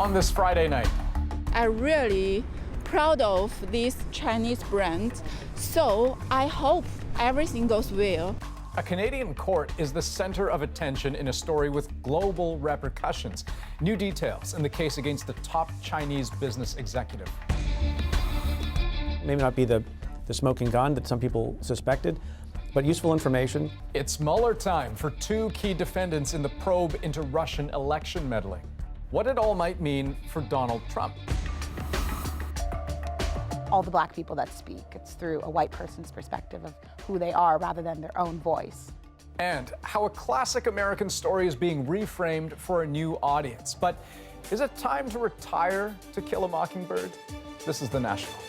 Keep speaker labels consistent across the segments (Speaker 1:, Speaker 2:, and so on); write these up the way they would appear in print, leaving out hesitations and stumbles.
Speaker 1: on this Friday night.
Speaker 2: I'm really proud of this Chinese brand, so I hope everything goes well.
Speaker 1: A Canadian court is the center of attention in a story with global repercussions. New details in the case against the top Chinese business executive.
Speaker 3: Maybe not be the smoking gun that some people suspected, but useful information.
Speaker 1: It's Mueller time for two key defendants in the probe into Russian election meddling. What it all might mean for Donald Trump.
Speaker 4: All the black people that speak, it's through a white person's perspective of who they are rather than their own voice.
Speaker 1: And how a classic American story is being reframed for a new audience. But is it time to retire To Kill a Mockingbird? This is The National.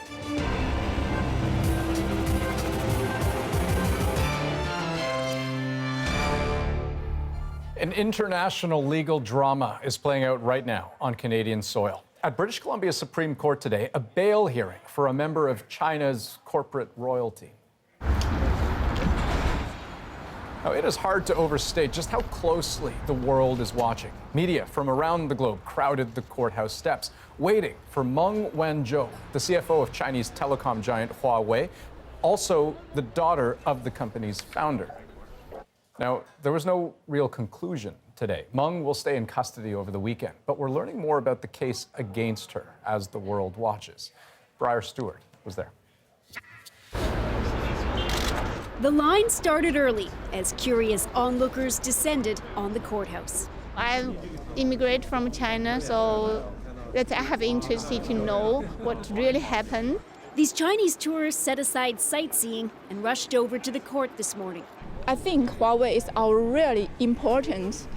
Speaker 1: An international legal drama is playing out right now on Canadian soil. At British Columbia's Supreme Court today, a bail hearing for a member of China's corporate royalty. Now, it is hard to overstate just how closely the world is watching. Media from around the globe crowded the courthouse steps, waiting for Meng Wanzhou, the CFO of Chinese telecom giant Huawei, also the daughter of the company's founder. Now, there was no real conclusion today. Meng will stay in custody over the weekend, but we're learning more about the case against her as the world watches. Briar Stewart was there.
Speaker 5: The line started early as curious onlookers descended on the courthouse.
Speaker 6: I immigrated from China, so that I have interest to know what really happened.
Speaker 5: These Chinese tourists set aside sightseeing and rushed over to the court this morning.
Speaker 2: I think Huawei is our really important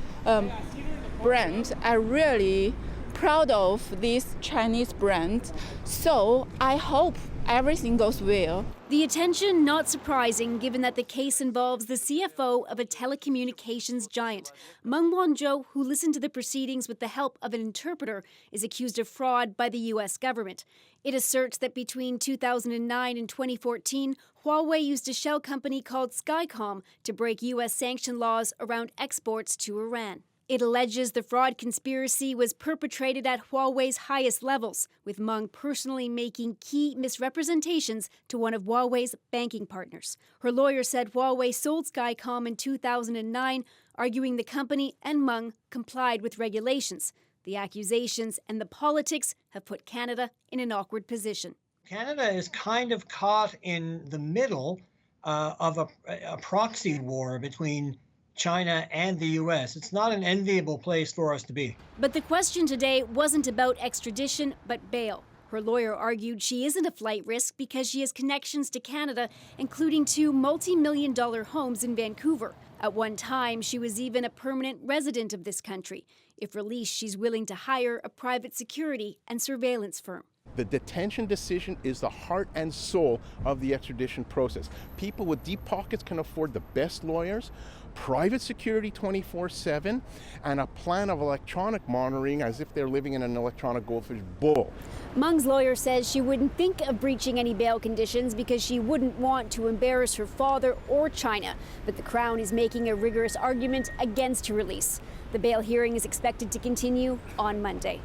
Speaker 2: brand. I'm really proud of this Chinese brand, so I hope everything goes well.
Speaker 5: The attention not surprising given that the case involves the CFO of a telecommunications giant. Meng Wanzhou, who listened to the proceedings with the help of an interpreter, is accused of fraud by the U.S. government. It asserts that between 2009 and 2014, Huawei used a shell company called Skycom to break U.S. sanction laws around exports to Iran. It alleges the fraud conspiracy was perpetrated at Huawei's highest levels, with Meng personally making key misrepresentations to one of Huawei's banking partners. Her lawyer said Huawei sold Skycom in 2009, arguing the company and Meng complied with regulations. The accusations and the politics have put Canada in an awkward position.
Speaker 7: Canada is kind of caught in the middle of a proxy war between China and the U.S. It's not an enviable place for us to be.
Speaker 5: But the question today wasn't about extradition, but bail. Her lawyer argued she isn't a flight risk because she has connections to Canada, including two multi-million-dollar homes in Vancouver. At one time, she was even a permanent resident of this country. If released, she's willing to hire a private security and surveillance firm.
Speaker 8: The detention decision is the heart and soul of the extradition process. People with deep pockets can afford the best lawyers, private security 24/7, and a plan of electronic monitoring as if they're living in an electronic goldfish bowl.
Speaker 5: Meng's lawyer says she wouldn't think of breaching any bail conditions because she wouldn't want to embarrass her father or China. But the Crown is making a rigorous argument against her release. The bail hearing is expected to continue on Monday.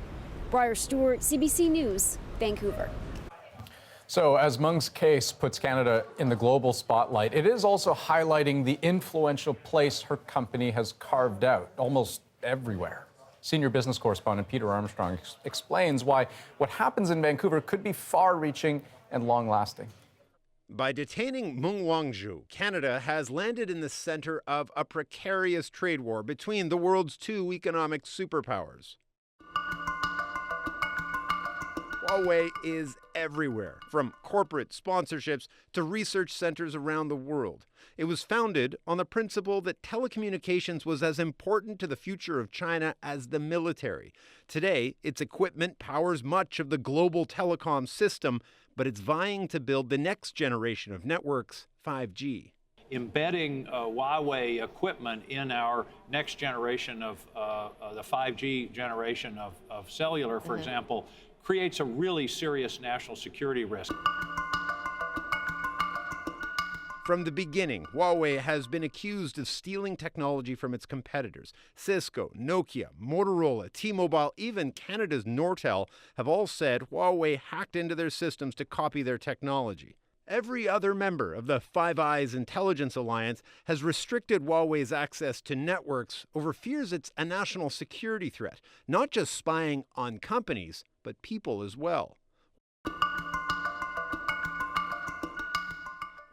Speaker 5: Briar Stewart, CBC News, Vancouver.
Speaker 1: So as Meng's case puts Canada in the global spotlight, it is also highlighting the influential place her company has carved out almost everywhere. Senior business correspondent Peter Armstrong explains why what happens in Vancouver could be far-reaching and long-lasting.
Speaker 9: By detaining Meng Wanzhou, Canada has landed in the center of a precarious trade war between the world's two economic superpowers. Huawei is everywhere, from corporate sponsorships to research centers around the world. It was founded on the principle that telecommunications was as important to the future of China as the military. Today, its equipment powers much of the global telecom system, but it's vying to build the next generation of networks, 5G.
Speaker 10: Embedding Huawei equipment in our next generation of the 5G generation of cellular, for example, creates a really serious national security risk.
Speaker 9: From the beginning, Huawei has been accused of stealing technology from its competitors. Cisco, Nokia, Motorola, T-Mobile, even Canada's Nortel have all said Huawei hacked into their systems to copy their technology. Every other member of the Five Eyes intelligence alliance has restricted Huawei's access to networks over fears it's a national security threat, not just spying on companies, but people as well.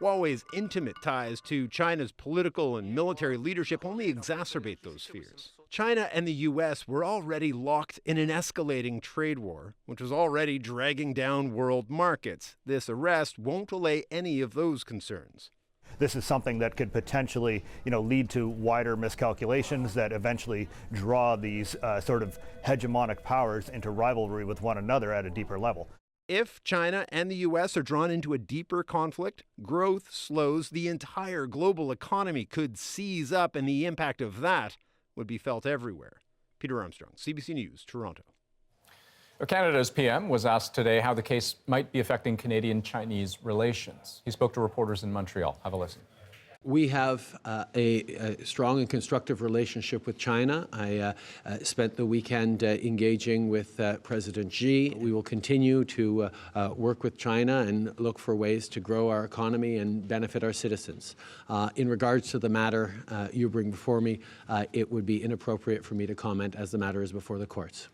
Speaker 9: Huawei's intimate ties to China's political and military leadership only exacerbate those fears. China and the U.S. were already locked in an escalating trade war, which was already dragging down world markets. This arrest won't allay any of those concerns.
Speaker 11: This is something that could potentially, lead to wider miscalculations that eventually draw these sort of hegemonic powers into rivalry with one another at a deeper level.
Speaker 9: If China and the U.S. are drawn into a deeper conflict, growth slows, the entire global economy could seize up, and the impact of that would be felt everywhere. Peter Armstrong, CBC News, Toronto.
Speaker 1: Canada's PM was asked today how the case might be affecting Canadian-Chinese relations. He spoke to reporters in Montreal. Have a listen.
Speaker 12: We have a strong and constructive relationship with China. I spent the weekend engaging with President Xi. We will continue to work with China and look for ways to grow our economy and benefit our citizens. In regards to the matter you bring before me, it would be inappropriate for me to comment as the matter is before the courts.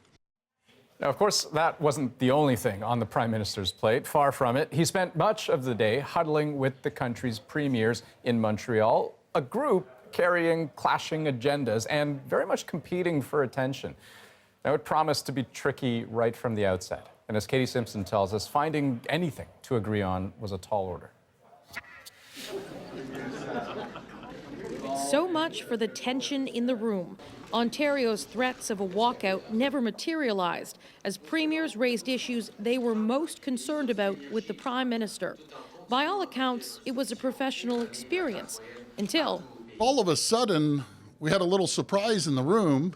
Speaker 1: Now, of course, that wasn't the only thing on the Prime Minister's plate. Far from it. He spent much of the day huddling with the country's premiers in Montreal, a group carrying clashing agendas and very much competing for attention. Now, it promised to be tricky right from the outset. And as Katie Simpson tells us, finding anything to agree on was a tall order.
Speaker 13: So much for the tension in the room. Ontario's threats of a walkout never materialized as premiers raised issues they were most concerned about with the Prime Minister. By all accounts, it was a professional experience until
Speaker 14: all of a sudden we had a little surprise in the room.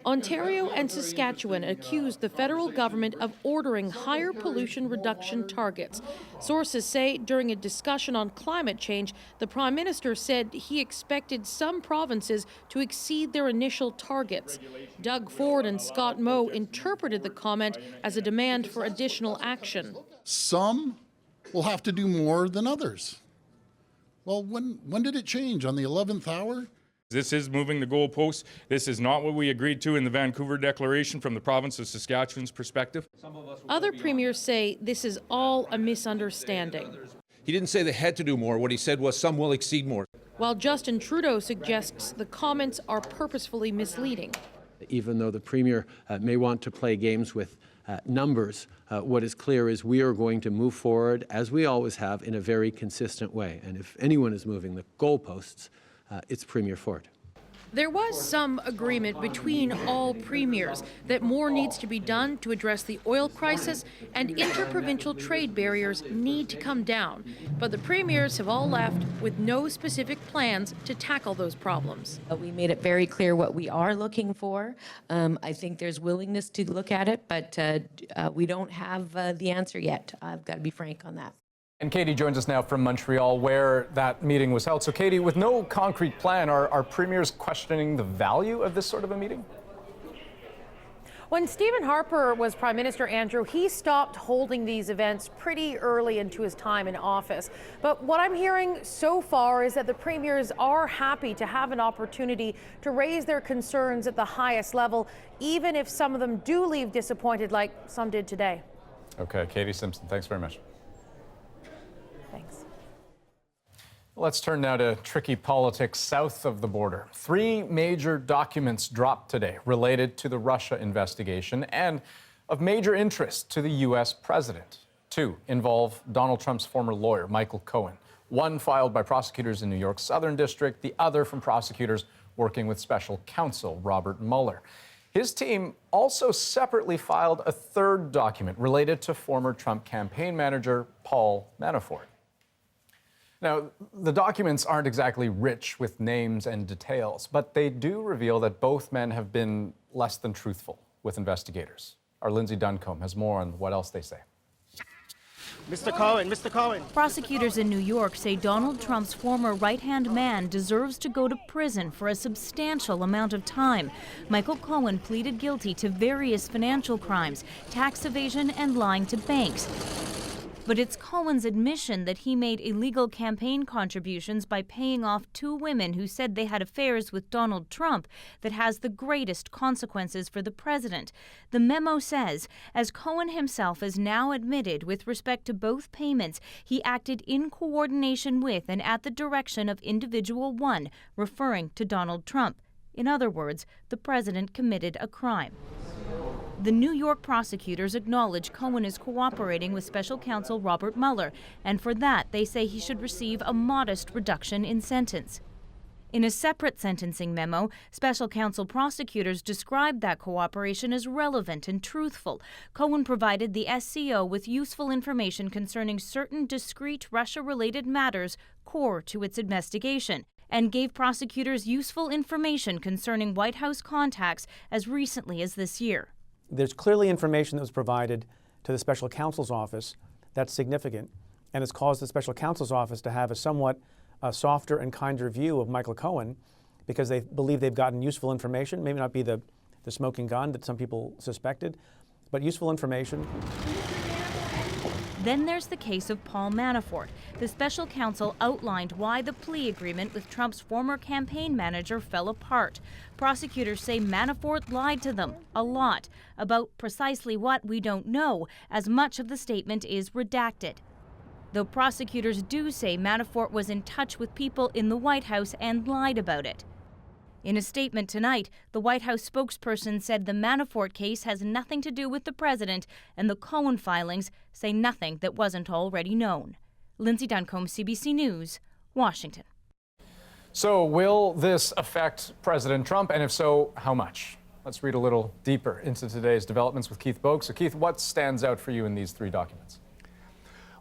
Speaker 13: Ontario and Saskatchewan accused the federal government of ordering higher pollution reduction targets. Sources say during a discussion on climate change, the Prime Minister said he expected some provinces to exceed their initial targets. Doug Ford and Scott Moe interpreted the comment as a demand for additional action.
Speaker 14: Some will have to do more than others. Well, when did it change? On the 11th hour?
Speaker 15: This is moving the goalposts. This is not what we agreed to in the Vancouver Declaration from the province of Saskatchewan's perspective.
Speaker 13: Other premiers say this is all a misunderstanding.
Speaker 16: He didn't say they had to do more. What he said was some will exceed more.
Speaker 13: While Justin Trudeau suggests the comments are purposefully misleading.
Speaker 12: Even though the Premier may want to play games with numbers, what is clear is we are going to move forward, as we always have, in a very consistent way. And if anyone is moving the goalposts, it's Premier Ford.
Speaker 13: There was some agreement between all premiers that more needs to be done to address the oil crisis and interprovincial trade barriers need to come down. But the premiers have all left with no specific plans to tackle those problems.
Speaker 17: We made it very clear what we are looking for. I think there's willingness to look at it, but we don't have the answer yet. I've got to be frank on that.
Speaker 1: And Katie joins us now from Montreal, where that meeting was held. So, Katie, with no concrete plan, are premiers questioning the value of this sort of a meeting?
Speaker 13: When Stephen Harper was Prime Minister, Andrew, he stopped holding these events pretty early into his time in office. But what I'm hearing so far is that the premiers are happy to have an opportunity to raise their concerns at the highest level, even if some of them do leave disappointed like some did today.
Speaker 1: Okay, Katie Simpson, thanks very much.
Speaker 13: Thanks.
Speaker 1: Let's turn now to tricky politics south of the border. 3 major documents dropped today related to the Russia investigation and of major interest to the U.S. president. 2 involve Donald Trump's former lawyer, Michael Cohen. 1 filed by prosecutors in New York's Southern District, the other from prosecutors working with special counsel Robert Mueller. His team also separately filed a 3rd document related to former Trump campaign manager Paul Manafort. Now, the documents aren't exactly rich with names and details, but they do reveal that both men have been less than truthful with investigators. Our Lindsay Duncombe has more on what else they say.
Speaker 18: Mr. Cohen.
Speaker 5: Prosecutors in New York say Donald Trump's former right-hand man deserves to go to prison for a substantial amount of time. Michael Cohen pleaded guilty to various financial crimes, tax evasion, and lying to banks. But it's Cohen's admission that he made illegal campaign contributions by paying off two women who said they had affairs with Donald Trump that has the greatest consequences for the president. The memo says, as Cohen himself has now admitted with respect to both payments, he acted in coordination with and at the direction of individual one, referring to Donald Trump. In other words, the president committed a crime. The New York prosecutors acknowledge Cohen is cooperating with special counsel Robert Mueller, and for that they say he should receive a modest reduction in sentence. In a separate sentencing memo, special counsel prosecutors described that cooperation as relevant and truthful. Cohen provided the SCO with useful information concerning certain discrete Russia-related matters core to its investigation, and gave prosecutors useful information concerning White House contacts as recently as this year.
Speaker 3: There's clearly information that was provided to the special counsel's office that's significant, and it's caused the special counsel's office to have a somewhat softer and kinder view of Michael Cohen because they believe they've gotten useful information, maybe not be the smoking gun that some people suspected, but useful information.
Speaker 5: Then there's the case of Paul Manafort. The special counsel outlined why the plea agreement with Trump's former campaign manager fell apart. Prosecutors say Manafort lied to them a lot. About precisely what, we don't know, as much of the statement is redacted. Though prosecutors do say Manafort was in touch with people in the White House and lied about it. In a statement tonight, the White House spokesperson said the Manafort case has nothing to do with the president, and the Cohen filings say nothing that wasn't already known. Lindsay Duncombe, CBC News, Washington.
Speaker 1: So will this affect President Trump, and if so, how much? Let's read a little deeper into today's developments with Keith Bogue. So Keith, what stands out for you in these three documents?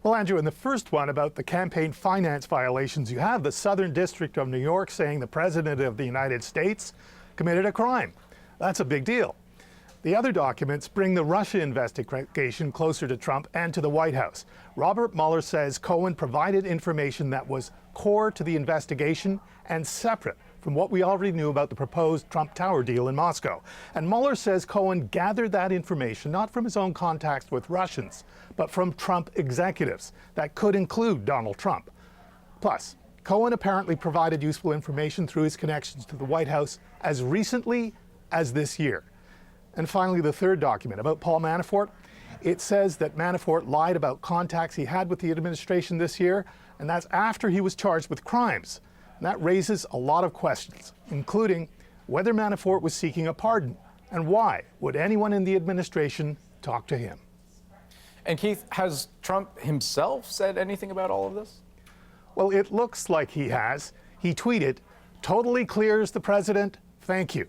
Speaker 19: Well, Andrew, in the first one about the campaign finance violations, you have the Southern District of New York saying the President of the United States committed a crime. That's a big deal. The other documents bring the Russia investigation closer to Trump and to the White House. Robert Mueller says Cohen provided information that was core to the investigation and separate from what we already knew about the proposed Trump Tower deal in Moscow. And Mueller says Cohen gathered that information not from his own contacts with Russians, but from Trump executives. That could include Donald Trump. Plus, Cohen apparently provided useful information through his connections to the White House as recently as this year. And finally, the third document about Paul Manafort. It says that Manafort lied about contacts he had with the administration this year, and that's after he was charged with crimes. And that raises a lot of questions, including whether Manafort was seeking a pardon, and why would anyone in the administration talk to him?
Speaker 1: And Keith, has Trump himself said anything about all of this?
Speaker 19: Well, it looks like he has. He tweeted, "Totally clears the president, thank you."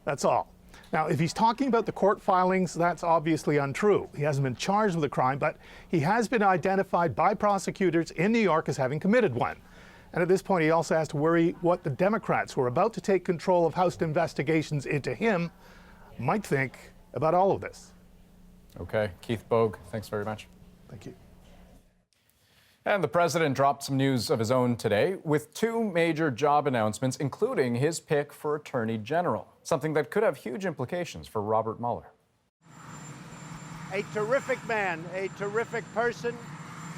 Speaker 19: That's all. Now, if he's talking about the court filings, that's obviously untrue. He hasn't been charged with a crime, but he has been identified by prosecutors in New York as having committed one. And at this point, he also has to worry what the Democrats who are about to take control of House investigations into him might think about all of this.
Speaker 1: Okay, Keith Bogue, thanks very much.
Speaker 19: Thank you.
Speaker 1: And the president dropped some news of his own today with two major job announcements, including his pick for Attorney General, something that could have huge implications for Robert Mueller.
Speaker 18: A terrific man, a terrific person,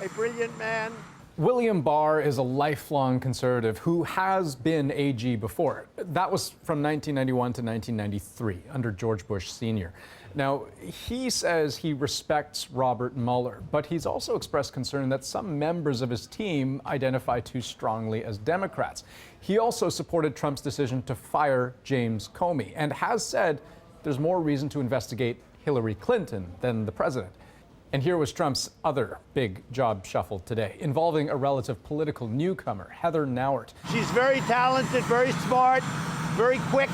Speaker 18: a brilliant man.
Speaker 1: William Barr is a lifelong conservative who has been AG before. That was from 1991 to 1993 under George Bush Sr. Now, he says he respects Robert Mueller, but he's also expressed concern that some members of his team identify too strongly as Democrats. He also supported Trump's decision to fire James Comey and has said there's more reason to investigate Hillary Clinton than the president. And here was Trump's other big job shuffle today, involving a relative political newcomer, Heather Nauert.
Speaker 18: She's very talented, very smart, very quick,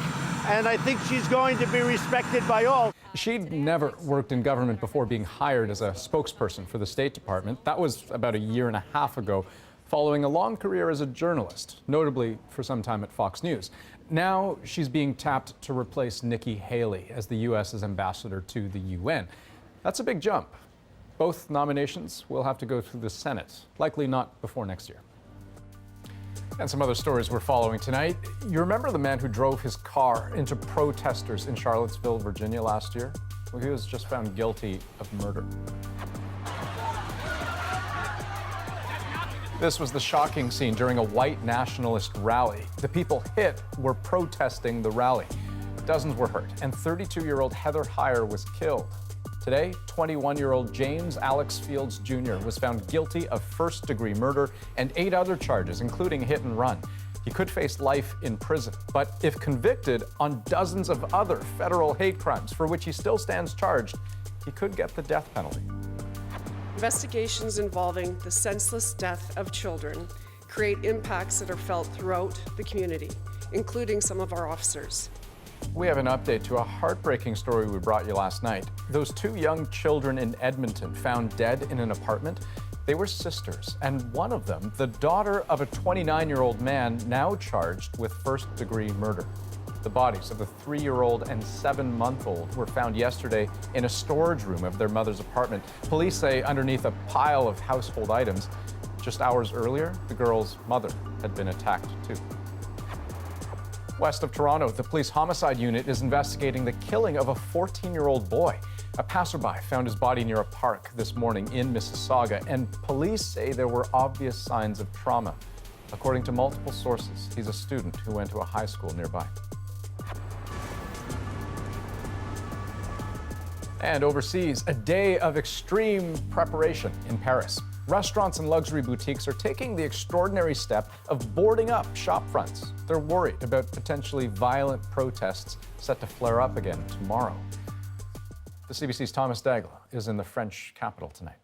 Speaker 18: and I think she's going to be respected by all.
Speaker 1: She'd never worked in government before being hired as a spokesperson for the State Department. That was about a year and a half ago, following a long career as a journalist, notably for some time at Fox News. Now she's being tapped to replace Nikki Haley as the U.S.'s ambassador to the UN. That's a big jump. Both nominations will have to go through the Senate, likely not before next year. And some other stories we're following tonight. You remember the man who drove his car into protesters in Charlottesville, Virginia last year? Well, he was just found guilty of murder. This was the shocking scene during a white nationalist rally. The people hit were protesting the rally. Dozens were hurt, and 32-year-old Heather Heyer was killed. Today, 21-year-old James Alex Fields Jr. was found guilty of first-degree murder and 8 other charges, including hit and run. He could face life in prison, but if convicted on dozens of other federal hate crimes for which he still stands charged, he could get the death penalty.
Speaker 20: Investigations involving the senseless death of children create impacts that are felt throughout the community, including some of our officers.
Speaker 1: We have an update to a heartbreaking story we brought you last night. Those 2 young children in Edmonton found dead in an apartment. They were sisters, and one of them, the daughter of a 29-year-old man, now charged with first-degree murder. The bodies of the 3-year-old and 7-month-old were found yesterday in a storage room of their mother's apartment. Police say underneath a pile of household items. Just hours earlier, the girl's mother had been attacked too. West of Toronto, the police homicide unit is investigating the killing of a 14-year-old boy. A passerby found his body near a park this morning in Mississauga, and police say there were obvious signs of trauma. According to multiple sources, he's a student who went to a high school nearby. And overseas, a day of extreme preparation in Paris. Restaurants and luxury boutiques are taking the extraordinary step of boarding up shop fronts. They're worried about potentially violent protests set to flare up again tomorrow. The CBC's Thomas Dagla is in the French capital tonight.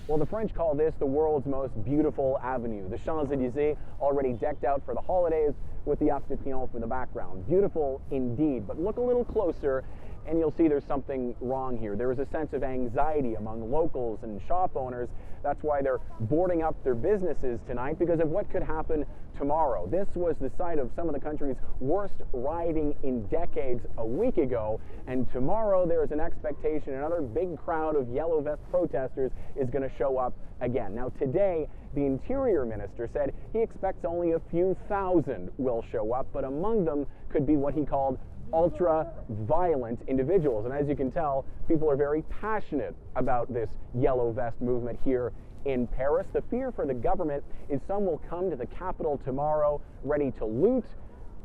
Speaker 21: Well, the French call this the world's most beautiful avenue. The Champs-Élysées already decked out for the holidays with the Arc de Triomphe in the background. Beautiful indeed, but look a little closer and you'll see there's something wrong here. There is a sense of anxiety among locals and shop owners. That's why they're boarding up their businesses tonight, because of what could happen tomorrow. This was the site of some of the country's worst rioting in decades a week ago, and tomorrow there is an expectation another big crowd of yellow vest protesters is going to show up again. Now today, the Interior Minister said he expects only a few thousand will show up, but among them could be what he called ultra-violent individuals. And as you can tell, people are very passionate about this yellow vest movement here in Paris. The fear for the government is some will come to the capital tomorrow ready to loot,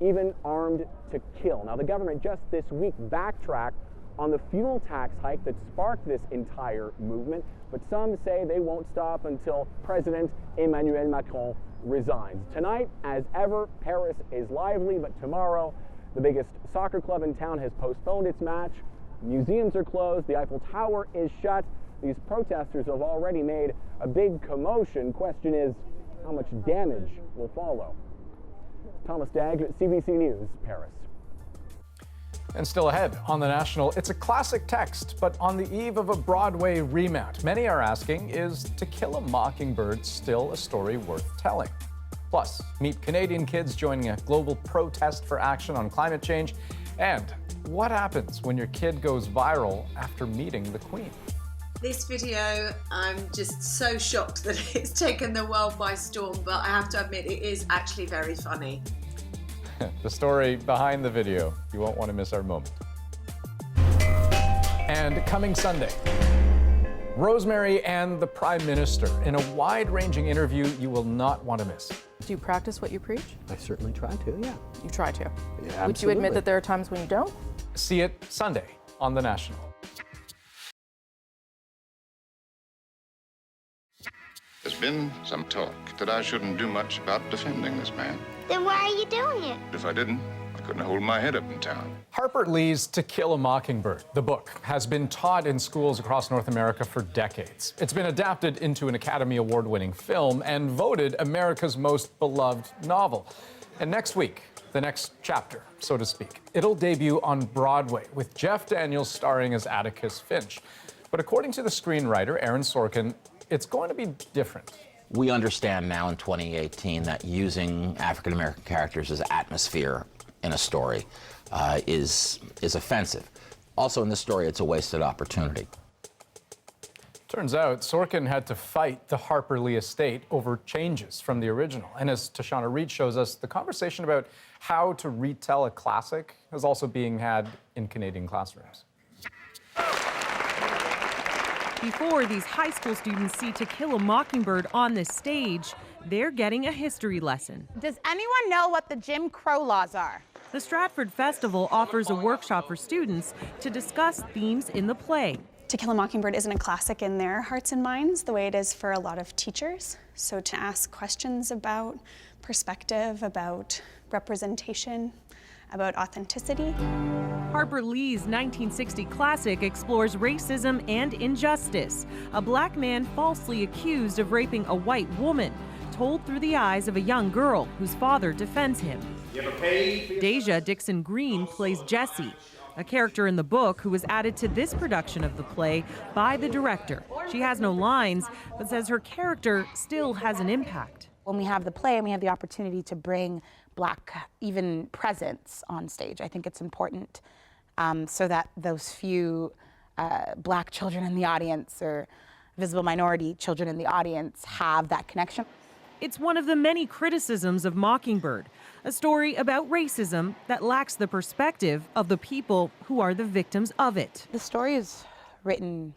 Speaker 21: even armed to kill. Now, the government just this week backtracked on the fuel tax hike that sparked this entire movement, but some say they won't stop until President Emmanuel Macron resigns. Tonight, as ever, Paris is lively, but tomorrow, the biggest soccer club in town has postponed its match. Museums are closed. The Eiffel Tower is shut. These protesters have already made a big commotion. Question is, how much damage will follow? Thomas Dagg, CBC News, Paris.
Speaker 1: And still ahead on The National, it's a classic text, but on the eve of a Broadway remount. Many are asking, is To Kill a Mockingbird still a story worth telling? Plus, meet Canadian kids joining a global protest for action on climate change. And what happens when your kid goes viral after meeting the Queen?
Speaker 22: This video, I'm just so shocked that it's taken the world by storm, but I have to admit it is actually very funny.
Speaker 1: The story behind the video. You won't want to miss our moment. And coming Sunday, Rosemary and the Prime Minister in a wide-ranging interview you will not want to miss.
Speaker 23: Do you practice what you preach?
Speaker 24: I certainly try to, yeah.
Speaker 23: You try to?
Speaker 24: Yeah,
Speaker 23: Would you admit that there are times when you don't?
Speaker 1: See it Sunday on The National.
Speaker 25: There's been some talk that I shouldn't do much about defending this man.
Speaker 26: Then why are you doing it?
Speaker 25: If I didn't, I couldn't hold my head up in town.
Speaker 1: Harper Lee's To Kill a Mockingbird, the book, has been taught in schools across North America for decades. It's been adapted into an Academy Award-winning film and voted America's most beloved novel. And next week, the next chapter, so to speak, it'll debut on Broadway with Jeff Daniels starring as Atticus Finch. But according to the screenwriter, Aaron Sorkin, it's going to be different.
Speaker 27: We understand now in 2018 that using African-American characters as atmosphere in a story is offensive. Also in this story, it's a wasted opportunity.
Speaker 1: Turns out Sorkin had to fight the Harper Lee estate over changes from the original. And as Tashana Reed shows us, the conversation about how to retell a classic is also being had in Canadian classrooms.
Speaker 2: Before these high school students see To Kill a Mockingbird on this stage, they're getting a history lesson.
Speaker 4: Does anyone know what the Jim Crow laws are?
Speaker 2: The Stratford Festival offers a workshop for students to discuss themes in the play.
Speaker 6: To Kill a Mockingbird isn't a classic in their hearts and minds the way it is for a lot of teachers. So to ask questions about perspective, about representation, about authenticity.
Speaker 2: Harper Lee's 1960 classic explores racism and injustice. A black man falsely accused of raping a white woman, told through the eyes of a young girl whose father defends him. Deja Dixon Green plays Jessie, a character in the book who was added to this production of the play by the director. She has no lines, but says her character still has an impact.
Speaker 4: When we have the play and we have the opportunity to bring Black, even presence on stage, I think it's important so that those few Black children in the audience or visible minority children in the audience have that connection.
Speaker 2: It's one of the many criticisms of Mockingbird, a story about racism that lacks the perspective of the people who are the victims of it.
Speaker 4: The story is written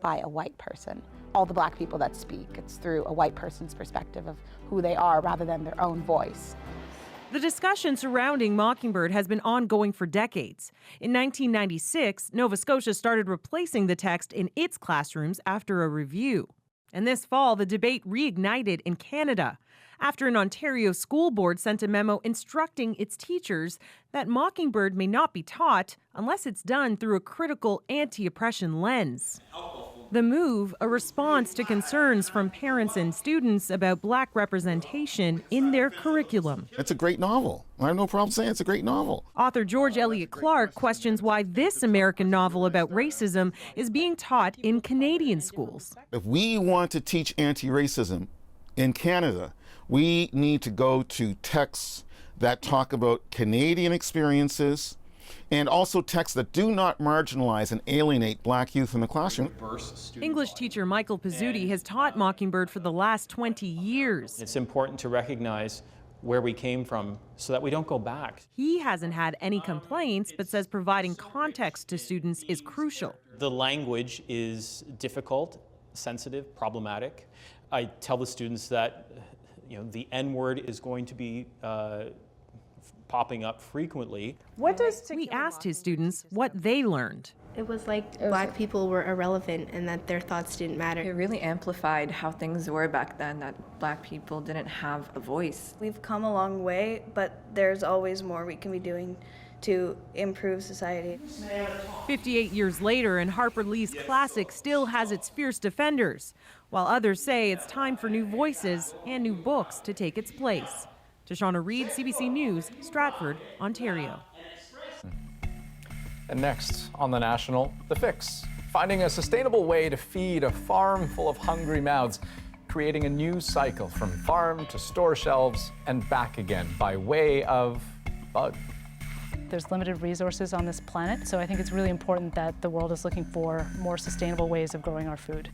Speaker 4: by a white person. All the Black people that speak, it's through a white person's perspective of who they are rather than their own voice.
Speaker 2: The discussion surrounding Mockingbird has been ongoing for decades. In 1996, Nova Scotia started replacing the text in its classrooms after a review. And this fall, the debate reignited in Canada after an Ontario school board sent a memo instructing its teachers that Mockingbird may not be taught unless it's done through a critical anti-oppression lens. The move, a response to concerns from parents and students about Black representation in their curriculum.
Speaker 7: It's a great novel. I have no problem saying it's a great novel.
Speaker 2: Author George Eliot Clark questions why this American novel about racism is being taught in Canadian schools.
Speaker 7: If we want to teach anti-racism in Canada, we need to go to texts that talk about Canadian experiences, and also texts that do not marginalize and alienate Black youth in the classroom.
Speaker 2: English teacher Michael Pizzuti has taught Mockingbird for the last 20 years.
Speaker 8: It's important to recognize where we came from so that we don't go back.
Speaker 2: He hasn't had any complaints, but says providing context to students is crucial.
Speaker 8: The language is difficult, sensitive, problematic. I tell the students that the N-word is going to be popping up frequently.
Speaker 2: We asked his students what they learned.
Speaker 10: It was like Black people were irrelevant and that their thoughts didn't matter.
Speaker 24: It really amplified how things were back then, that Black people didn't have a voice.
Speaker 28: We've come a long way, but there's always more we can be doing to improve society.
Speaker 2: 58 years later, and Harper Lee's classic still has its fierce defenders, while others say it's time for new voices and new books to take its place. Tashana Reed, CBC News, Stratford, Ontario.
Speaker 1: And next on The National, The Fix. Finding a sustainable way to feed a farm full of hungry mouths, creating a new cycle from farm to store shelves and back again by way of bug.
Speaker 29: There's limited resources on this planet, so I think it's really important that the world is looking for more sustainable ways of growing our food.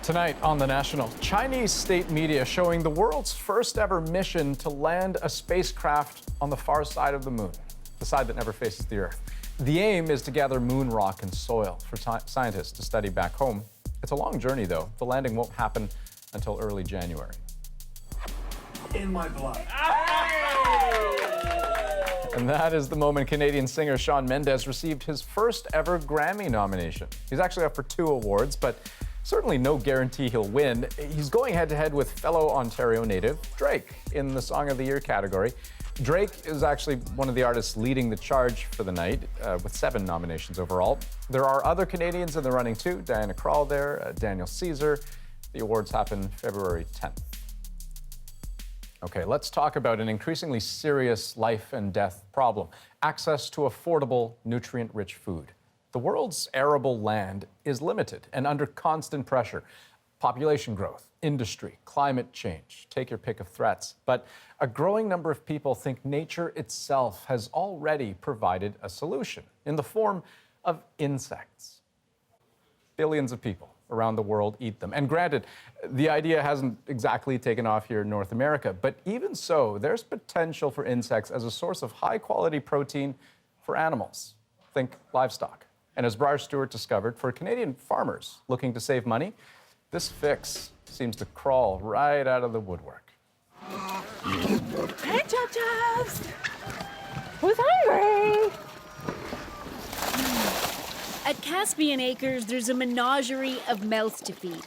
Speaker 1: Tonight on The National, Chinese state media showing the world's first ever mission to land a spacecraft on the far side of the moon, the side that never faces the Earth. The aim is to gather moon rock and soil for scientists to study back home. It's a long journey, though. The landing won't happen until early January.
Speaker 30: In my blood.
Speaker 1: And that is the moment Canadian singer Shawn Mendes received his first ever Grammy nomination. He's actually up for 2 awards, but certainly no guarantee he'll win. He's going head-to-head with fellow Ontario native Drake in the Song of the Year category. Drake is actually one of the artists leading the charge for the night, with 7 nominations overall. There are other Canadians in the running too. Diana Krall there, Daniel Caesar. The awards happen February 10th. Okay, let's talk about an increasingly serious life and death problem: access to affordable, nutrient-rich food. The world's arable land is limited and under constant pressure. Population growth, industry, climate change, take your pick of threats. But a growing number of people think nature itself has already provided a solution in the form of insects. Billions of people around the world eat them. And granted, the idea hasn't exactly taken off here in North America, but even so, there's potential for insects as a source of high-quality protein for animals. Think livestock. And as Briar Stewart discovered, for Canadian farmers looking to save money, this fix seems to crawl right out of the woodwork.
Speaker 3: Hey, Chop-Chops! Who's hungry?
Speaker 5: At Caspian Acres, there's a menagerie of mouths to feed.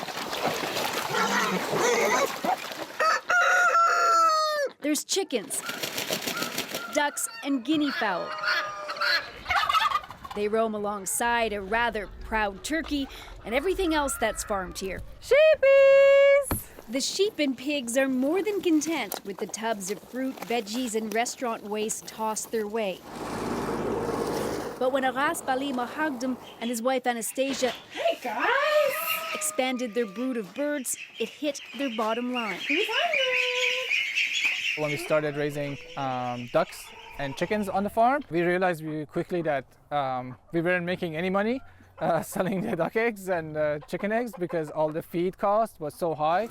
Speaker 5: There's chickens, ducks, and guinea fowl. They roam alongside a rather proud turkey and everything else that's farmed here.
Speaker 3: Sheepies!
Speaker 5: The sheep and pigs are more than content with the tubs of fruit, veggies, and restaurant waste tossed their way. But when Aras Bali Mahagdum and his wife Anastasia
Speaker 3: Hey guys!
Speaker 5: expanded their brood of birds, it hit their bottom line.
Speaker 3: Who's hungry?
Speaker 9: When we started raising ducks and chickens on the farm, we realized quickly that we weren't making any money selling the duck eggs and chicken eggs because all the feed cost was so high.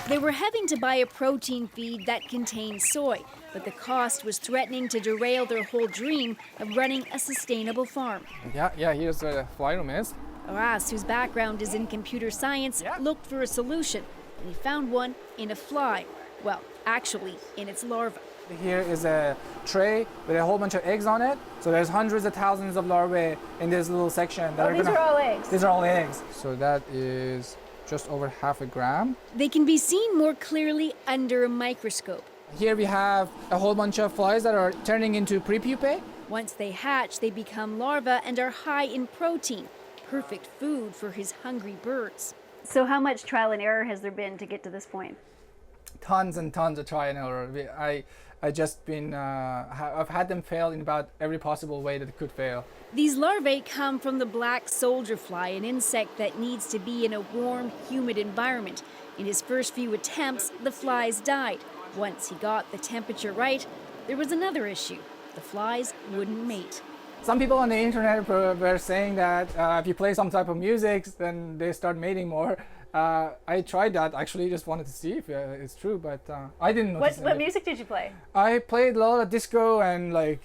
Speaker 5: They were having to buy a protein feed that contained soy, but the cost was threatening to derail their whole dream of running a sustainable farm.
Speaker 9: Yeah, here's the fly room is.
Speaker 5: Aras, whose background is in computer science, looked for a solution, and he found one in a fly. Well, actually, in its larva.
Speaker 9: Here is a tray with a whole bunch of eggs on it. So there's hundreds of thousands of larvae in this little section.
Speaker 3: These are all eggs?
Speaker 9: These are all eggs. So that is just over half a gram.
Speaker 5: They can be seen more clearly under a microscope.
Speaker 9: Here we have a whole bunch of flies that are turning into prepupae.
Speaker 5: Once they hatch, they become larvae and are high in protein. Perfect food for his hungry birds.
Speaker 3: So how much trial and error has there been to get to this point?
Speaker 9: Tons and tons of trial and error. I've had them fail in about every possible way that it could fail.
Speaker 5: These larvae come from the black soldier fly, an insect that needs to be in a warm, humid environment. In his first few attempts, the flies died. Once he got the temperature right, there was another issue. The flies wouldn't mate.
Speaker 9: Some people on the internet were saying that if you play some type of music, then they start mating more. I tried that, actually, just wanted to see if it's true, but I didn't notice
Speaker 3: What music did you play?
Speaker 9: I played a lot of disco and a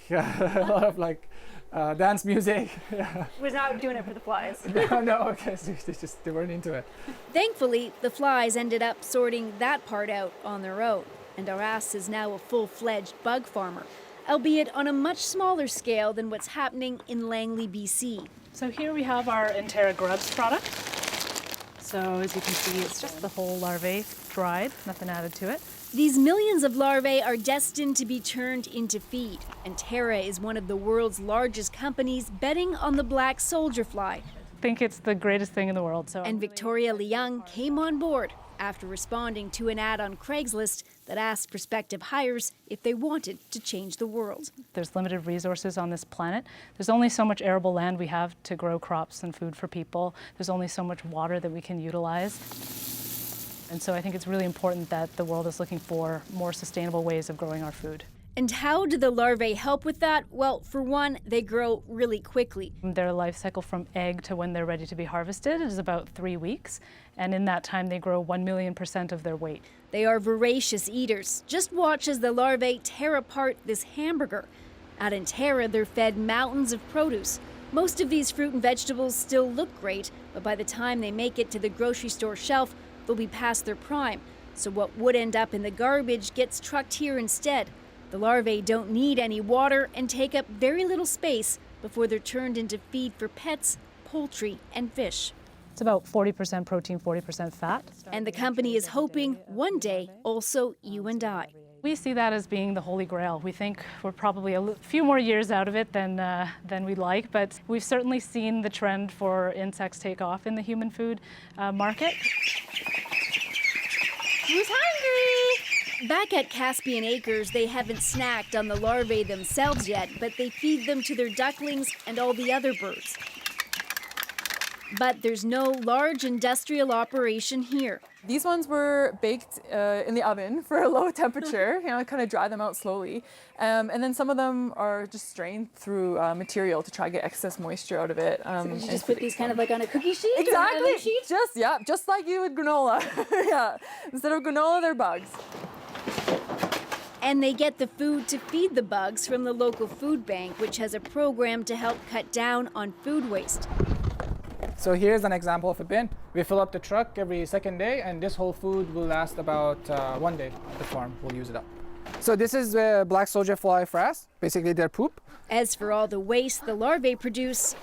Speaker 9: lot of dance music.
Speaker 3: Was not doing it for the flies.
Speaker 9: No, okay, they weren't into it.
Speaker 5: Thankfully, the flies ended up sorting that part out on their own, and Aras is now a full-fledged bug farmer, albeit on a much smaller scale than what's happening in Langley, BC.
Speaker 29: So here we have our Intera Grubs product. So as you can see, it's just the whole larvae dried, nothing added to it.
Speaker 5: These millions of larvae are destined to be turned into feed, and Terra is one of the world's largest companies betting on the black soldier fly.
Speaker 29: I think it's the greatest thing in the world.
Speaker 5: And Victoria Leung came on board after responding to an ad on Craigslist that asked prospective hires if they wanted to change the world.
Speaker 29: There's limited resources on this planet. There's only so much arable land we have to grow crops and food for people. There's only so much water that we can utilize. And so I think it's really important that the world is looking for more sustainable ways of growing our food.
Speaker 5: And how do the larvae help with that? Well, for one, they grow really quickly.
Speaker 29: Their life cycle from egg to when they're ready to be harvested is about 3 weeks. And in that time, they grow 1,000,000% of their weight.
Speaker 5: They are voracious eaters. Just watch as the larvae tear apart this hamburger. Out in Terra, they're fed mountains of produce. Most of these fruit and vegetables still look great, but by the time they make it to the grocery store shelf, they'll be past their prime. So what would end up in the garbage gets trucked here instead. The larvae don't need any water and take up very little space before they're turned into feed for pets, poultry, and fish.
Speaker 29: It's about 40% protein, 40% fat.
Speaker 5: And the company is hoping one day also you and I.
Speaker 29: We see that as being the holy grail. We think we're probably a few more years out of it than we'd like, but we've certainly seen the trend for insects take off in the human food market.
Speaker 3: Who's hungry?
Speaker 5: Back at Caspian Acres, they haven't snacked on the larvae themselves yet, but they feed them to their ducklings and all the other birds. But there's no large industrial operation here.
Speaker 23: These ones were baked in the oven for a low temperature, kind of dry them out slowly. And then some of them are just strained through material to try to get excess moisture out of it.
Speaker 3: So you just put these kind of like on a cookie sheet?
Speaker 23: Exactly. Just like you would granola. Yeah. Instead of granola, they're bugs.
Speaker 5: And they get the food to feed the bugs from the local food bank, which has a program to help cut down on food waste.
Speaker 9: So here's an example of a bin. We fill up the truck every second day, and this whole food will last about 1 day at the farm. We'll use it up. So this is black soldier fly frass, basically their poop.
Speaker 5: As for all the waste the larvae produce,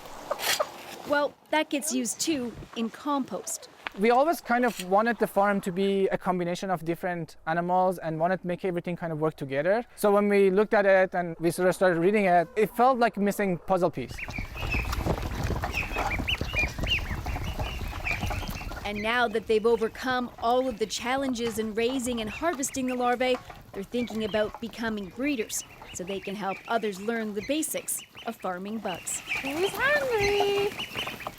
Speaker 5: well, that gets used too in compost.
Speaker 9: We always kind of wanted the farm to be a combination of different animals and wanted to make everything kind of work together. So when we looked at it and we sort of started reading it, it felt like a missing puzzle piece.
Speaker 5: And now that they've overcome all of the challenges in raising and harvesting the larvae, they're thinking about becoming breeders so they can help others learn the basics of farming bugs.
Speaker 3: Who's hungry?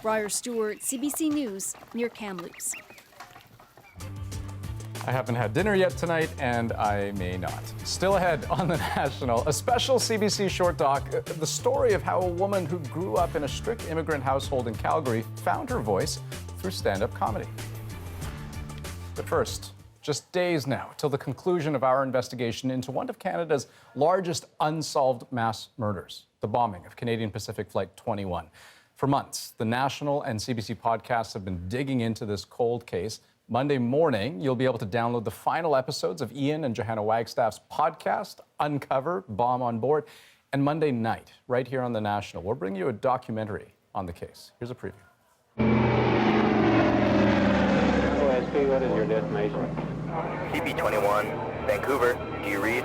Speaker 5: Briar Stewart, CBC News, near Kamloops.
Speaker 1: I haven't had dinner yet tonight, and I may not. Still ahead on The National, a special CBC short doc, the story of how a woman who grew up in a strict immigrant household in Calgary found her voice through stand-up comedy. But first, just days now till the conclusion of our investigation into one of Canada's largest unsolved mass murders, the bombing of Canadian Pacific Flight 21. For months, The National and CBC podcasts have been digging into this cold case. Monday morning, you'll be able to download the final episodes of Ian and Johanna Wagstaff's podcast, Uncover, Bomb on Board. And Monday night, right here on The National, we'll bring you a documentary on the case. Here's a preview.
Speaker 11: OSP, what is your destination?
Speaker 12: CB21, Vancouver. Do you read?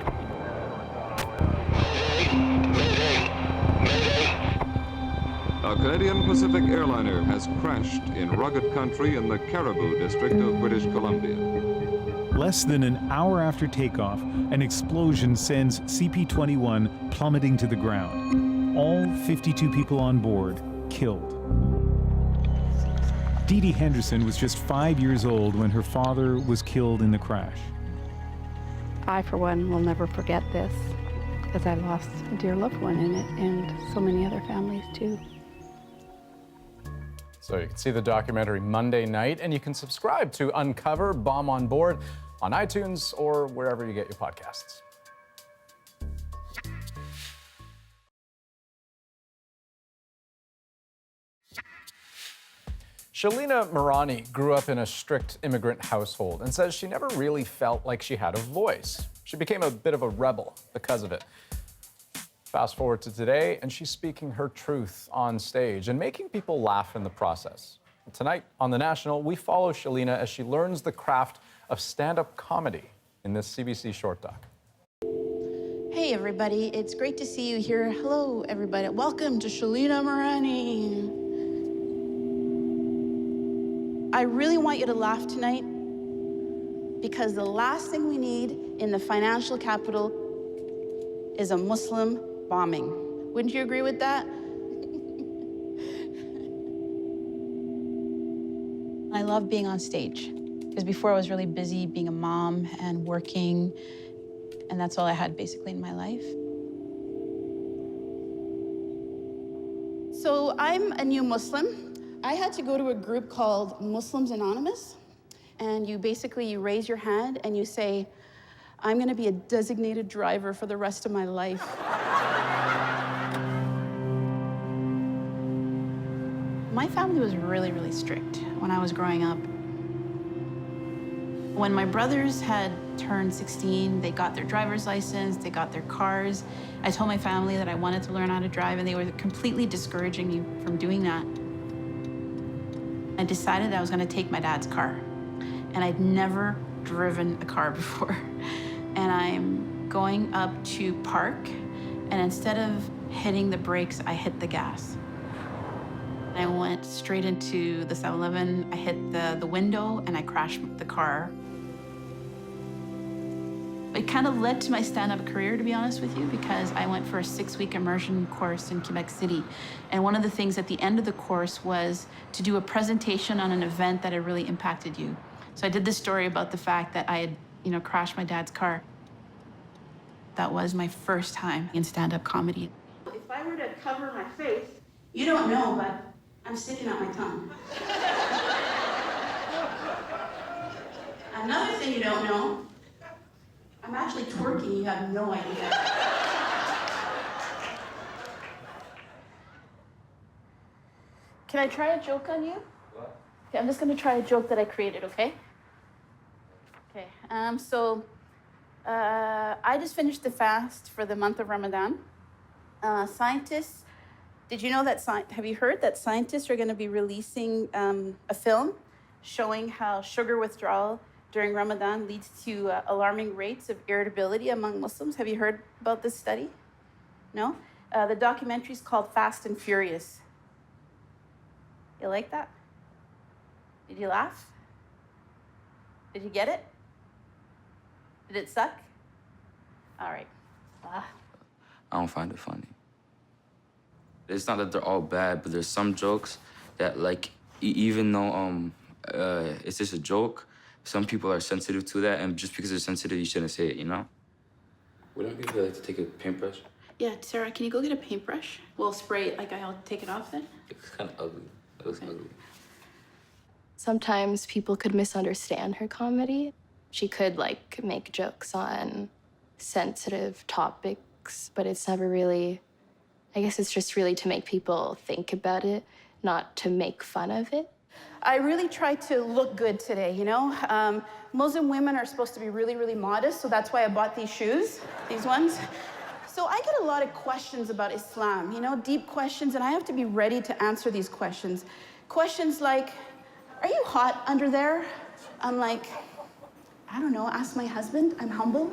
Speaker 13: A Canadian Pacific airliner has crashed in rugged country in the Caribou district of British Columbia.
Speaker 14: Less than an hour after takeoff, an explosion sends CP-21 plummeting to the ground. All 52 people on board killed. Dee Dee Henderson was just 5 years old when her father was killed in the crash.
Speaker 15: I, for one, will never forget this, as I lost a dear loved one in it, and so many other families too.
Speaker 1: So you can see the documentary Monday night, and you can subscribe to Uncover, Bomb on Board on iTunes or wherever you get your podcasts. Shalina Marani grew up in a strict immigrant household and says she never really felt like she had a voice. She became a bit of a rebel because of it. Fast forward to today, and she's speaking her truth on stage and making people laugh in the process. Tonight on The National, we follow Shalina as she learns the craft of stand-up comedy in this CBC short doc.
Speaker 16: Hey everybody, it's great to see you here. Hello everybody, welcome to Shalina Marani. I really want you to laugh tonight because the last thing we need in the financial capital is a Muslim bombing. Wouldn't you agree with that? I love being on stage because before I was really busy being a mom and working, and that's all I had basically in my life. So I'm a new Muslim. I had to go to a group called Muslims Anonymous, and you raise your hand and you say, I'm gonna be a designated driver for the rest of my life. My family was really, really strict when I was growing up. When my brothers had turned 16, they got their driver's license, they got their cars. I told my family that I wanted to learn how to drive, and they were completely discouraging me from doing that. I decided that I was gonna take my dad's car, and I'd never driven a car before. And I'm going up to park, and instead of hitting the brakes, I hit the gas. I went straight into the 7-Eleven, I hit the window, and I crashed the car. It kind of led to my stand-up career, to be honest with you, because I went for a 6-week immersion course in Quebec City. And one of the things at the end of the course was to do a presentation on an event that had really impacted you. So I did this story about the fact that I had, crashed my dad's car. That was my first time in stand-up comedy.
Speaker 15: If I were to cover my face, you don't know, but I'm sticking out my tongue. Another thing you don't know, I'm actually twerking, you have no idea. Can I try a joke on you? What? Okay, I'm just gonna try a joke that I created, okay? Okay, I just finished the fast for the month of Ramadan. Scientists, did you know that, have you heard that scientists are gonna be releasing a film showing how sugar withdrawal during Ramadan leads to alarming rates of irritability among Muslims? Have you heard about this study? No? The documentary is called Fast and Furious. You like that? Did you laugh? Did you get it? Did it suck? All right.
Speaker 6: I don't find it funny. It's not that they're all bad, but there's some jokes that, like, even though it's just a joke, some people are sensitive to that, and just because they're sensitive, you shouldn't say it, you know? Wouldn't people like to take a paintbrush?
Speaker 15: Yeah, Sarah, can you go get a paintbrush? We'll spray it, like I'll take it off then?
Speaker 6: It's kind of ugly. It looks ugly.
Speaker 10: Sometimes people could misunderstand her comedy. She could, like, make jokes on sensitive topics, but it's never really, I guess it's just really to make people think about it, not to make fun of it.
Speaker 15: I really tried to look good today, you know? Muslim women are supposed to be really, really modest, so that's why I bought these shoes, these ones. So I get a lot of questions about Islam, you know, deep questions, and I have to be ready to answer these questions. Questions like, are you hot under there? I'm like, I don't know, ask my husband, I'm humble.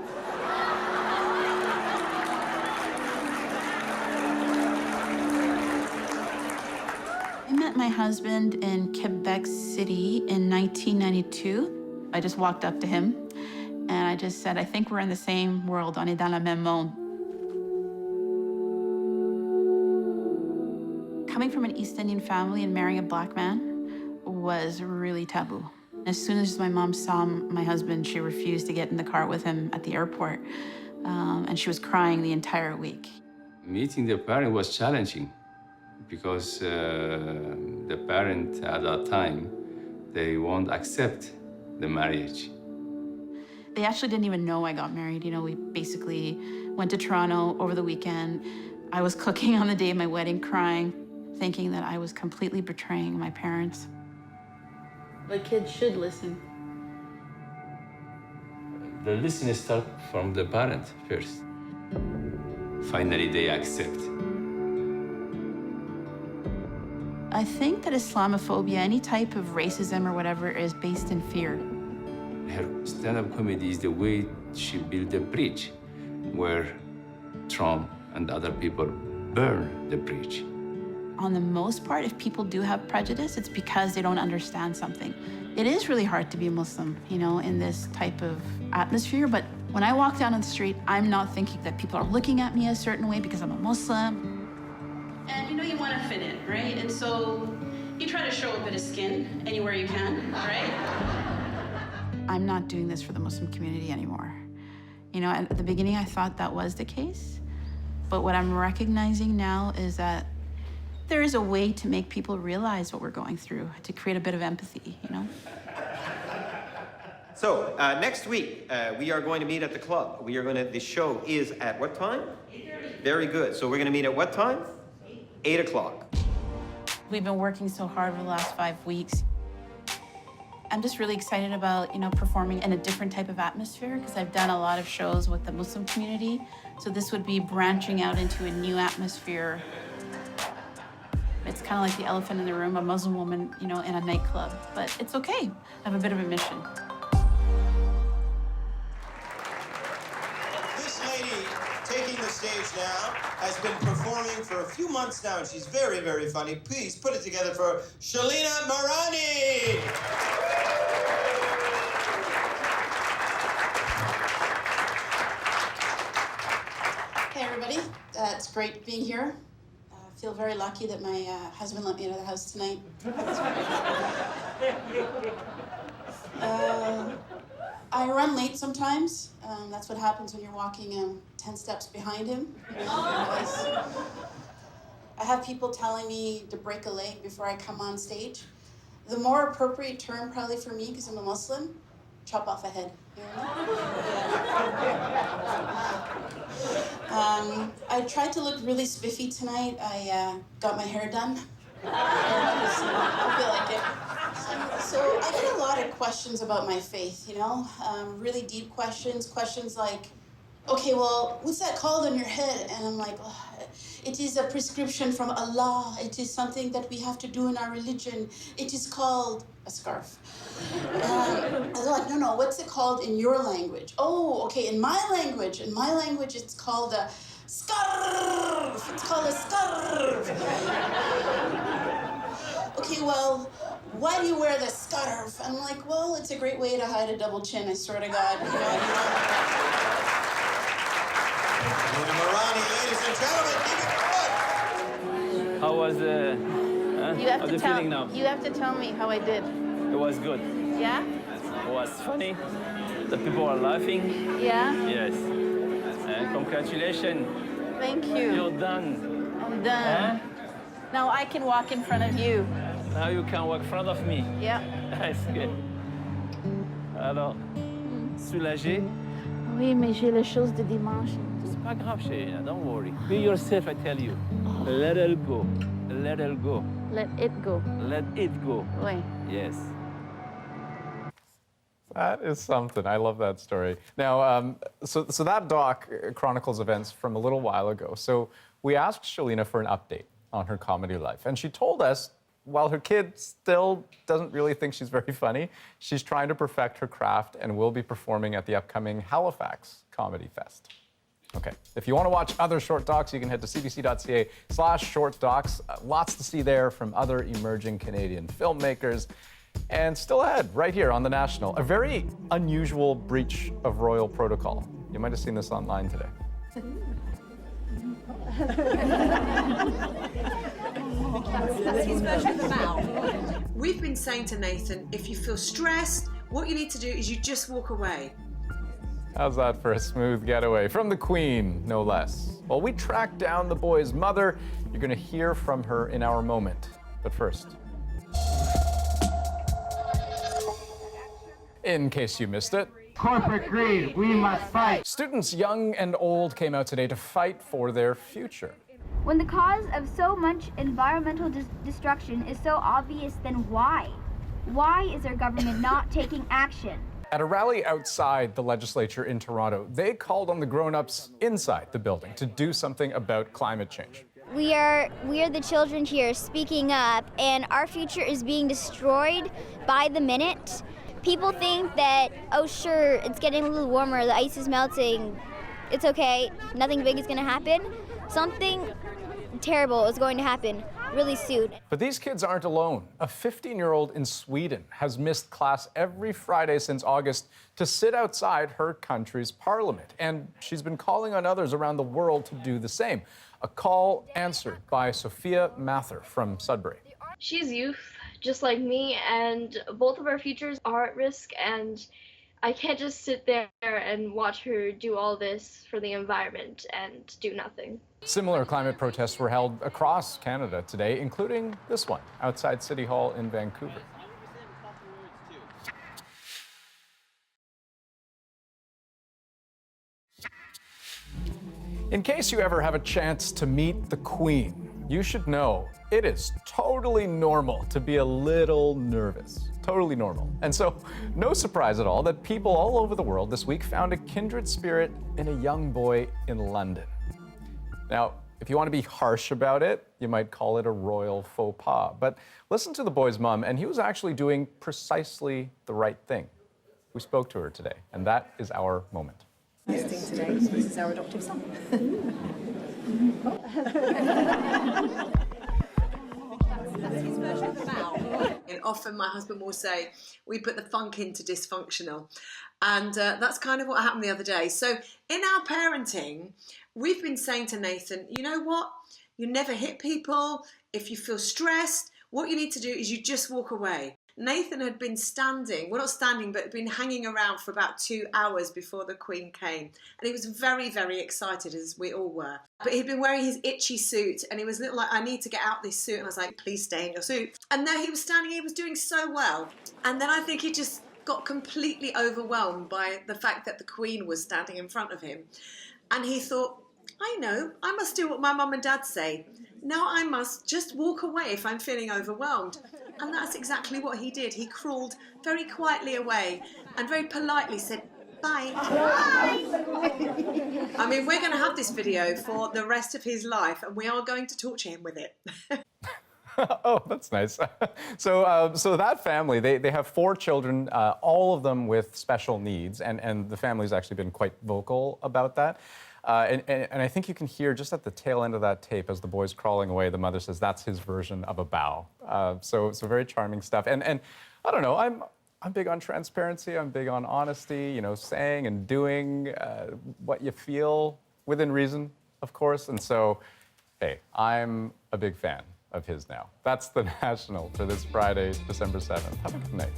Speaker 16: I met my husband in Quebec City in 1992. I just walked up to him and I just said, I think we're in the same world, on est dans le même monde. Coming from an East Indian family and marrying a black man was really taboo. As soon as my mom saw my husband, she refused to get in the car with him at the airport, and she was crying the entire week.
Speaker 6: Meeting the parent was challenging because the parent at that time, they won't accept the marriage.
Speaker 16: They actually didn't even know I got married. You know, we basically went to Toronto over the weekend. I was cooking on the day of my wedding, crying, thinking that I was completely betraying my parents.
Speaker 15: The kids should listen.
Speaker 6: The listening starts from the parent first. Finally, they accept.
Speaker 16: I think that Islamophobia, any type of racism or whatever, is based in fear.
Speaker 6: Her stand-up comedy is the way she built a bridge where Trump and other people burn the bridge.
Speaker 16: On the most part, if people do have prejudice, it's because they don't understand something. It is really hard to be Muslim, you know, in this type of atmosphere, but when I walk down on the street, I'm not thinking that people are looking at me a certain way because I'm a Muslim.
Speaker 15: And you know you want to fit in, right? And so you try to show a bit of skin anywhere you can, right?
Speaker 16: I'm not doing this for the Muslim community anymore. You know, at the beginning, I thought that was the case, but what I'm recognizing now is that there is a way to make people realize what we're going through, to create a bit of empathy, you know?
Speaker 17: So, next week, we are going to meet at the club. The show is at what time? 8:30. Very good. So we're going to meet at what time? 8 o'clock.
Speaker 16: We've been working so hard over the last 5 weeks. I'm just really excited about, you know, performing in a different type of atmosphere because I've done a lot of shows with the Muslim community. So this would be branching out into a new atmosphere. It's kind of like the elephant in the room, a Muslim woman, you know, in a nightclub. But it's okay. I have a bit of a mission.
Speaker 18: This lady taking the stage now has been performing for a few months now, and she's very, very funny. Please put it together for Shalina Marani.
Speaker 15: everybody. It's great being here. I feel very lucky that my husband let me out of the house tonight. I run late sometimes. That's what happens when you're walking 10 steps behind him. I have people telling me to break a leg before I come on stage. The more appropriate term probably for me, because I'm a Muslim, chop off a head. You know? I tried to look really spiffy tonight. I got my hair done. I feel like it. So I get a lot of questions about my faith, you know? Really deep questions. Questions like, okay, well, what's that called on your head? And I'm like, oh, it is a prescription from Allah. It is something that we have to do in our religion. It is called a scarf. And they're like, no, what's it called in your language? Oh, okay, in my language, it's called a scarf. It's called a scarf. Okay, well, why do you wear the scarf? I'm like, well, it's a great way to hide a double chin, I swear to God. You know?
Speaker 18: Marani, ladies and gentlemen, keep it going.
Speaker 4: How was the feeling now?
Speaker 15: You have to tell me how I did.
Speaker 4: It was good.
Speaker 15: Yeah?
Speaker 4: It was funny. The people are laughing.
Speaker 15: Yeah?
Speaker 4: Yes. And congratulations.
Speaker 15: Thank you.
Speaker 4: You're done.
Speaker 15: I'm done. Now I can walk in front of you.
Speaker 4: Now you can walk in front of me.
Speaker 15: Yeah.
Speaker 4: That's good. Alors, soulagé?
Speaker 3: Oui, mais j'ai les choses de dimanche.
Speaker 4: C'est pas grave, chérie. Don't worry. Be yourself, I tell you. Let it go. Let it go.
Speaker 3: Let it go.
Speaker 4: Let it go.
Speaker 3: Oui.
Speaker 4: Yes.
Speaker 1: That is something. I love that story. Now, so that doc chronicles events from a little while ago. So we asked Shalina for an update on her comedy life, and she told us while her kid still doesn't really think she's very funny, she's trying to perfect her craft and will be performing at the upcoming Halifax Comedy Fest. Okay, if you want to watch other short docs, you can head to cbc.ca/short docs. Lots to see there from other emerging Canadian filmmakers. And still ahead, right here on The National, a very unusual breach of royal protocol. You might have seen this online today.
Speaker 7: We've been saying to Nathan, if you feel stressed, what you need to do is you just walk away.
Speaker 1: How's that for a smooth getaway? From the Queen, no less. Well, we tracked down the boy's mother. You're going to hear from her in our moment. But first, in case you missed it,
Speaker 8: corporate greed, we must fight.
Speaker 1: Students young and old came out today to fight for their future.
Speaker 19: When the cause of so much environmental destruction is so obvious, then why? Why is our government not taking action?
Speaker 1: At a rally outside the legislature in Toronto, they called on the grown-ups inside the building to do something about climate change.
Speaker 19: We are the children here speaking up, and our future is being destroyed by the minute. People think that, oh sure, it's getting a little warmer, the ice is melting, it's okay, nothing big is gonna happen. Something terrible is going to happen really soon.
Speaker 1: But these kids aren't alone. A 15-year-old in Sweden has missed class every Friday since August to sit outside her country's parliament. And she's been calling on others around the world to do the same. A call answered by Sophia Mather from Sudbury.
Speaker 20: She's youth, just like me, and both of our futures are at risk, and I can't just sit there and watch her do all this for the environment and do nothing.
Speaker 1: Similar climate protests were held across Canada today, including this one outside City Hall in Vancouver. In case you ever have a chance to meet the Queen, you should know it is totally normal to be a little nervous. Totally normal. And so, no surprise at all that people all over the world this week found a kindred spirit in a young boy in London. Now, if you want to be harsh about it, you might call it a royal faux pas. But listen to the boy's mom, and he was actually doing precisely the right thing. We spoke to her today, and that is our moment.
Speaker 21: Today, this is our adoptive son.
Speaker 7: And often my husband will say, we put the funk into dysfunctional. And that's kind of what happened the other day. So in our parenting, we've been saying to Nathan, you know what? You never hit people. If you feel stressed, what you need to do is you just walk away. Nathan had been standing, well, not standing, but been hanging around for about 2 hours before the Queen came. And he was very, very excited, as we all were. But he'd been wearing his itchy suit, and he was a little like, I need to get out this suit. And I was like, please stay in your suit. And there he was standing, he was doing so well. And then I think he just got completely overwhelmed by the fact that the Queen was standing in front of him. And he thought, I know, I must do what my mum and dad say. Now I must just walk away if I'm feeling overwhelmed. And that's exactly what he did. He crawled very quietly away and very politely said, bye. I mean, we're going to have this video for the rest of his life, and we are going to torture him with it.
Speaker 1: Oh, that's nice. So that family, they have 4 children, all of them with special needs, and the family's actually been quite vocal about that. And I think you can hear just at the tail end of that tape, as the boy's crawling away, the mother says that's his version of a bow. So very charming stuff. And I don't know, I'm big on transparency. I'm big on honesty. You know, saying and doing what you feel within reason, of course. And so, hey, I'm a big fan of his now. That's The National for this Friday, December 7th. Have a good night.